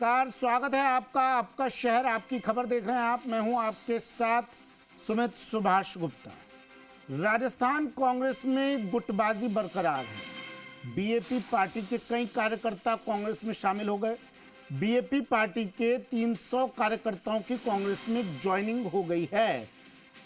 नमस्कार, स्वागत है आपका। आपका शहर, आपकी खबर देख रहे हैं आप। मैं हूं आपके साथ सुमित सुभाष गुप्ता। राजस्थान कांग्रेस में गुटबाजी बरकरार है। बीएपी पार्टी के कई कार्यकर्ता कांग्रेस में शामिल हो गए। बीएपी पार्टी के 300 कार्यकर्ताओं की कांग्रेस में ज्वाइनिंग हो गई है।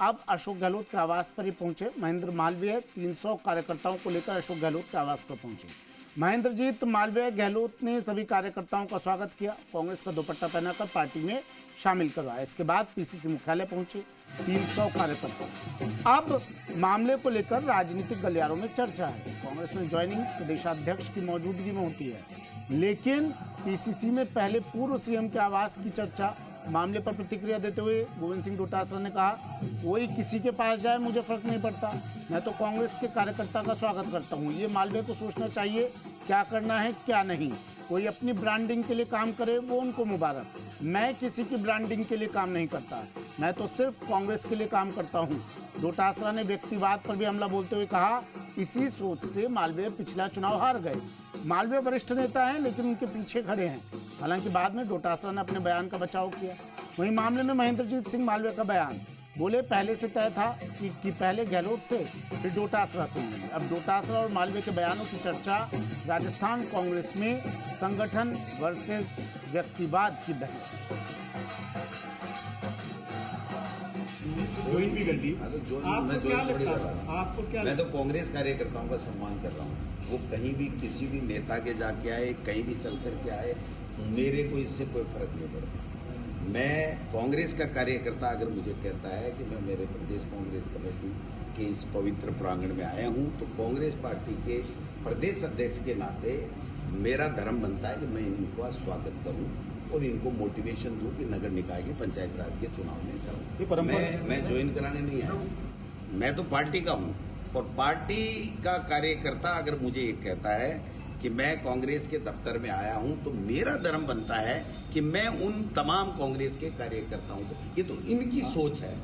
अब अशोक गहलोत के आवास पर ही पहुंचे महेंद्र मालवीय। 300 कार्यकर्ताओं को लेकर अशोक गहलोत के आवास पर पहुंचे महेंद्रजीत मालवीय। गहलोत ने सभी कार्यकर्ताओं का स्वागत किया, कांग्रेस का दुपट्टा पहनाकर पार्टी में शामिल करवाया। इसके बाद पीसीसी मुख्यालय पहुंचे 300 कार्यकर्ता। अब मामले को लेकर राजनीतिक गलियारों में चर्चा है। कांग्रेस में ज्वाइनिंग प्रदेशाध्यक्ष की मौजूदगी में होती है, लेकिन पीसीसी में पहले पूर्व सीएम के आवास की चर्चा। मामले पर प्रतिक्रिया देते हुए गोविंद सिंह डोटासरा ने कहा, कोई किसी के पास जाए मुझे फर्क नहीं पड़ता, मैं तो कांग्रेस के कार्यकर्ता का स्वागत करता हूं। ये मालवीय को सोचना चाहिए क्या करना है क्या नहीं। कोई अपनी ब्रांडिंग के लिए काम करे वो उनको मुबारक, मैं किसी की ब्रांडिंग के लिए काम नहीं करता, मैं तो सिर्फ कांग्रेस के लिए काम करता हूँ। डोटासरा ने व्यक्तिवाद पर भी हमला बोलते हुए कहा, इसी सोच से मालवीय पिछला चुनाव हार गए। मालवीय वरिष्ठ नेता हैं, लेकिन उनके पीछे खड़े हैं। हालांकि बाद में डोटासरा ने अपने बयान का बचाव किया। वहीं मामले में महेंद्रजीत सिंह मालवीय का बयान, बोले पहले से तय था कि पहले गहलोत से फिर डोटासरा से मिलेंगे। अब डोटासरा और मालवीय के बयानों की चर्चा। राजस्थान कांग्रेस में संगठन वर्सेस व्यक्तिवाद की बहस। ज्वाइन भी कर दी। आपको क्या मैं तो कांग्रेस कार्यकर्ताओं का सम्मान कर रहा हूँ। वो कहीं भी किसी भी नेता के जाके आए, कहीं भी चल करके आए, मेरे को इससे कोई फर्क नहीं पड़ता। मैं कांग्रेस का कार्यकर्ता अगर मुझे कहता है कि मैं मेरे प्रदेश कांग्रेस कमेटी के इस पवित्र प्रांगण में आया हूँ, तो कांग्रेस पार्टी के प्रदेश अध्यक्ष के नाते मेरा धर्म बनता है कि मैं इनका स्वागत करूँ और इनको मोटिवेशन दूं कि नगर निकाय के पंचायत राज के चुनाव में करूं। मैं ज्वाइन कराने नहीं आया, मैं तो पार्टी का हूं। और पार्टी का कार्यकर्ता अगर मुझे ये कहता है कि मैं कांग्रेस के दफ्तर में आया हूं, तो मेरा धर्म बनता है कि मैं उन तमाम कांग्रेस के कार्यकर्ताओं को, ये तो इनकी सोच है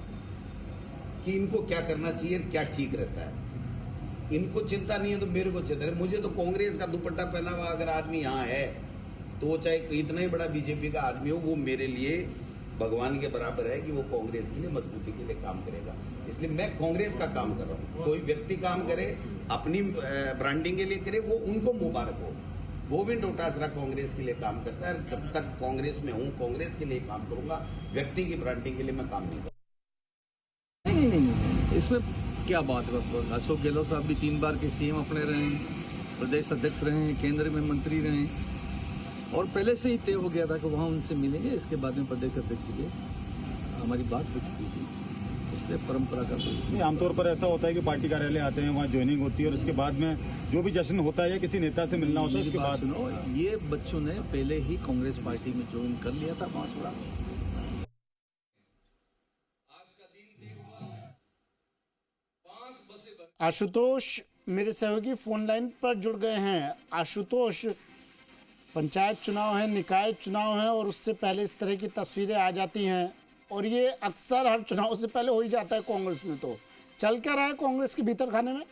कि इनको क्या करना चाहिए, क्या ठीक रहता है। इनको चिंता नहीं है तो मेरे को चिंता है। मुझे तो कांग्रेस का दुपट्टा पहना हुआ अगर आदमी यहाँ है, तो वो चाहे इतना ही बड़ा बीजेपी का आदमी हो, वो मेरे लिए भगवान के बराबर है कि वो कांग्रेस के लिए मजबूती के लिए काम करेगा। इसलिए मैं कांग्रेस का काम कर रहा हूँ। कोई व्यक्ति काम करे, अपनी ब्रांडिंग के लिए करे, वो उनको मुबारक हो। गोविंद डोटासरा कांग्रेस के लिए काम करता है। जब तक कांग्रेस में हूँ, कांग्रेस के लिए काम करूंगा, व्यक्ति की ब्रांडिंग के लिए मैं काम नहीं करूंगा। नहीं, इसमें क्या बात है। अशोक गहलोत साहब भी 3 बार के सीएम अपने रहे, प्रदेश अध्यक्ष रहे, केंद्र में मंत्री रहे, और पहले से ही तय हो गया था कि वहाँ उनसे मिलेंगे। इसके बाद में प्रदेश अध्यक्ष की हमारी बात हो चुकी थी, इसलिए परंपरा का कोई। आमतौर पर ऐसा होता है कि पार्टी कार्यालय आते हैं, वहाँ ज्वाइनिंग होती है और उसके बाद में जो भी जश्न होता है या किसी नेता से मिलना होता है, उसके बाद सुनो, ये बच्चों ने पहले ही कांग्रेस पार्टी में ज्वाइन कर लिया था बांसुड़ा। आशुतोष मेरे सहयोगी फोन लाइन पर जुड़ गए हैं। आशुतोष, पंचायत चुनाव है, निकाय चुनाव है, और उससे पहले इस तरह की तस्वीरें आ जाती हैं, और ये अक्सर हर चुनाव से पहले हो ही जाता है कांग्रेस में। तो चल क्या रहा है कांग्रेस के भीतर खाने में?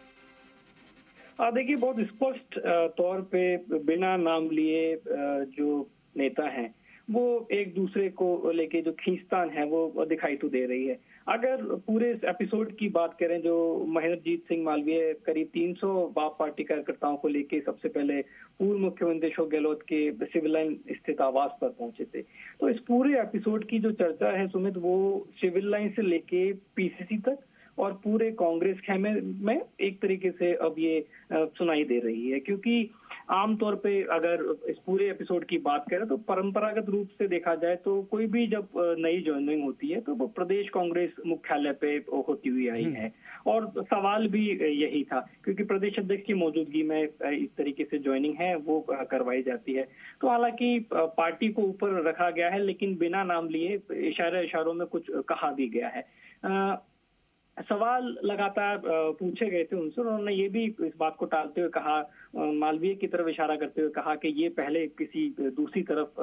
देखिए, बहुत स्पष्ट तौर पे बिना नाम लिए जो नेता हैं वो एक दूसरे को लेके जो खींचतान है वो दिखाई तो दे रही है। अगर पूरे इस एपिसोड की बात करें, जो महेंद्रजीत सिंह मालवीय करीब 300 बाप पार्टी कार्यकर्ताओं को लेके सबसे पहले पूर्व मुख्यमंत्री अशोक गहलोत के सिविल लाइन स्थित आवास पर पहुंचे थे, तो इस पूरे एपिसोड की जो चर्चा है सुमित, वो सिविल लाइन से लेके पीसीसी तक और पूरे कांग्रेस खेमे में एक तरीके से अब ये सुनाई दे रही है। क्योंकि आमतौर पे अगर इस पूरे एपिसोड की बात करें तो परंपरागत रूप से देखा जाए तो कोई भी जब नई ज्वाइनिंग होती है तो वो प्रदेश कांग्रेस मुख्यालय पे होती हुई आई है, और सवाल भी यही था क्योंकि प्रदेश अध्यक्ष की मौजूदगी में इस तरीके से ज्वाइनिंग है वो करवाई जाती है। तो हालांकि पार्टी को ऊपर रखा गया है, लेकिन बिना नाम लिए इशारों में कुछ कहा भी गया है। सवाल लगातार पूछे गए थे उनसे, उन्होंने ये भी इस बात को टालते हुए कहा, मालवीय की तरफ इशारा करते हुए कहा कि ये पहले किसी दूसरी तरफ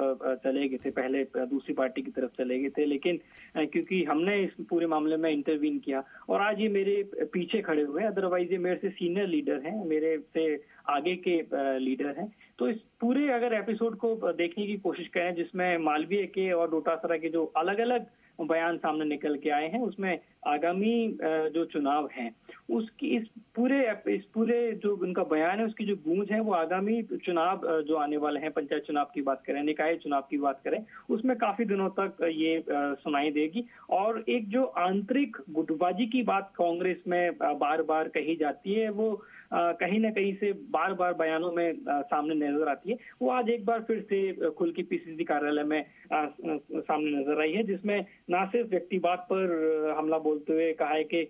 चले गए थे, पहले दूसरी पार्टी की तरफ चले गए थे, लेकिन क्योंकि हमने इस पूरे मामले में इंटरवीन किया और आज ये मेरे पीछे खड़े हुए हैं, अदरवाइज ये मेरे से सीनियर लीडर हैं, मेरे से आगे के लीडर हैं। तो इस पूरे अगर एपिसोड को देखने की कोशिश करें, जिसमें मालवीय के और डोटासरा के जो अलग अलग बयान सामने निकल के आए हैं, उसमें आगामी जो चुनाव हैं उसकी इस पूरे जो उनका बयान है उसकी जो गूंज है वो आगामी चुनाव जो आने वाले हैं, पंचायत चुनाव की बात करें, निकाय चुनाव की बात करें, उसमें काफी दिनों तक ये सुनाई देगी। और एक जो आंतरिक गुटबाजी की बात कांग्रेस में बार बार कही जाती है, वो कहीं ना कहीं से बार बार बयानों में सामने नजर आती है। वो आज एक बार फिर से खुल की पीसीसी कार्यालय में सामने नजर आई है, जिसमें ना सिर्फ व्यक्तिवाद पर हमला बोलते हुए कहा है कि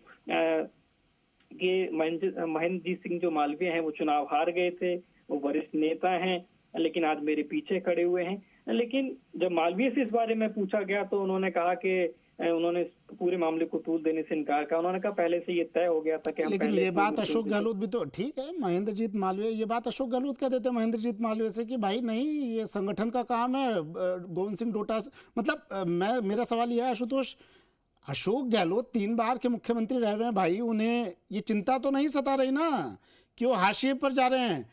महेंद्रजीत सिंह जो मालवीय हैं वो चुनाव हार गए थे, वो वरिष्ठ नेता हैं, लेकिन आज मेरे पीछे खड़े हुए हैं। लेकिन जब मालवीय से इस बारे में पूछा गया तो उन्होंने कहा कि उन्होंने पूरे मामले को तूल देने से इनकार किया। उन्होंने कहा पहले से ये तय हो गया था कि हम लेकिन पहले ये बात अशोक गहलोत भी तो ठीक है, महेंद्रजीत मालवीय, ये बात अशोक गहलोत कह देते हैं महेंद्रजीत मालवीय से कि भाई नहीं, ये संगठन का काम है, गोविंद सिंह डोटासरा। मतलब मेरा सवाल यह है आशुतोष, अशोक गहलोत 3 बार के मुख्यमंत्री रह रहे हैं भाई, उन्हें ये चिंता तो नहीं सता रही ना कि वो हाशिए पर जा रहे हैं,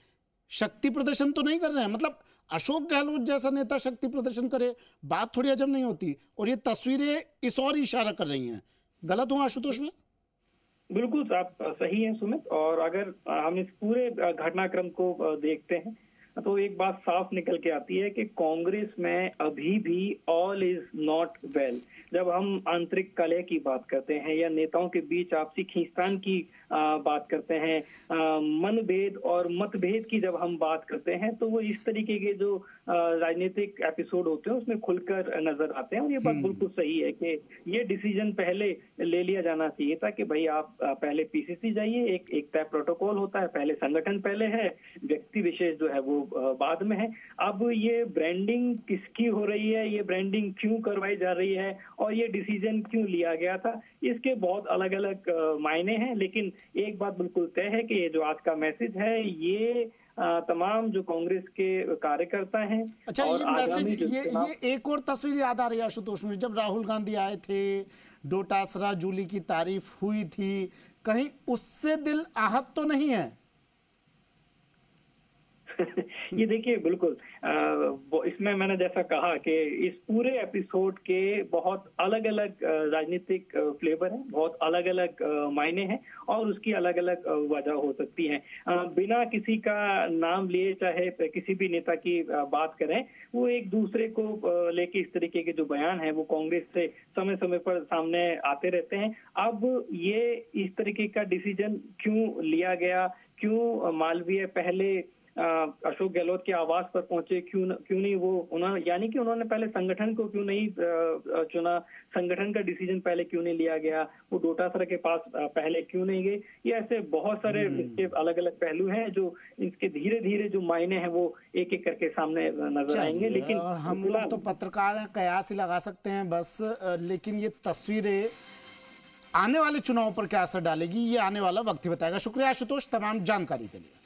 शक्ति प्रदर्शन तो नहीं कर रहे हैं। मतलब अशोक गहलोत जैसा नेता शक्ति प्रदर्शन करे, बात थोड़ी हजम नहीं होती। और ये तस्वीरें इस और इशारा कर रही हैं। गलत हूँ आशुतोष में? बिल्कुल आप सही हैं सुमित। और अगर हम इस पूरे घटनाक्रम को देखते हैं तो एक बात साफ निकल के आती है कि कांग्रेस में अभी भी ऑल इज नॉट वेल। जब हम आंतरिक कलह की बात करते हैं या नेताओं के बीच आपसी खींचतान की बात करते हैं, मनभेद और मतभेद की जब हम बात करते हैं, तो वो इस तरीके के जो राजनीतिक एपिसोड होते हैं उसमें खुलकर नजर आते हैं। और ये बात बिल्कुल सही है कि ये डिसीजन पहले ले लिया जाना चाहिए था कि भाई आप पहले पीसीसी जाइए, एक तय प्रोटोकॉल होता है, पहले संगठन पहले है, व्यक्ति विशेष जो है वो बाद में है। अब ये ब्रांडिंग किसकी हो रही है, ये ब्रांडिंग क्यों करवाई जा रही है और ये डिसीजन क्यों लिया गया था, इसके बहुत अलग अलग मायने हैं। लेकिन एक बात बिल्कुल तय है कि ये जो आज का मैसेज है ये तमाम जो कांग्रेस के कार्यकर्ता हैं। अच्छा, और ये मैसेज, ये एक और तस्वीर याद आ रही है आशुतोष में, जब राहुल गांधी आए थे, डोटासरा जूली की तारीफ हुई थी, कहीं उससे दिल आहत तो नहीं है? ये देखिए बिल्कुल इसमें मैंने जैसा कहा कि इस पूरे एपिसोड के बहुत अलग अलग राजनीतिक फ्लेवर हैं, बहुत अलग अलग मायने हैं और उसकी अलग अलग वजह हो सकती है। बिना किसी का नाम लिए चाहे किसी भी नेता की बात करें, वो एक दूसरे को लेके इस तरीके के जो बयान हैं वो कांग्रेस से समय समय पर सामने आते रहते हैं। अब ये इस तरीके का डिसीजन क्यों लिया गया, क्यों मालवीय पहले अशोक गहलोत के आवास पर पहुंचे, क्यों नहीं वो उन्होंने, यानी कि उन्होंने पहले संगठन को क्यों नहीं चुना, संगठन का डिसीजन पहले क्यों नहीं लिया गया, वो डोटासरा के पास पहले क्यों नहीं गए, ये ऐसे बहुत सारे इसके अलग अलग पहलू हैं जो इसके धीरे धीरे जो मायने हैं वो एक एक करके सामने नजर आएंगे। लेकिन और हम लोग तो पत्रकार हैं, कयास ही लगा सकते हैं बस, लेकिन ये तस्वीरें आने वाले चुनाव पर क्या असर डालेगी ये आने वाला वक्त ही बताएगा। शुक्रिया आशुतोष तमाम जानकारी के लिए।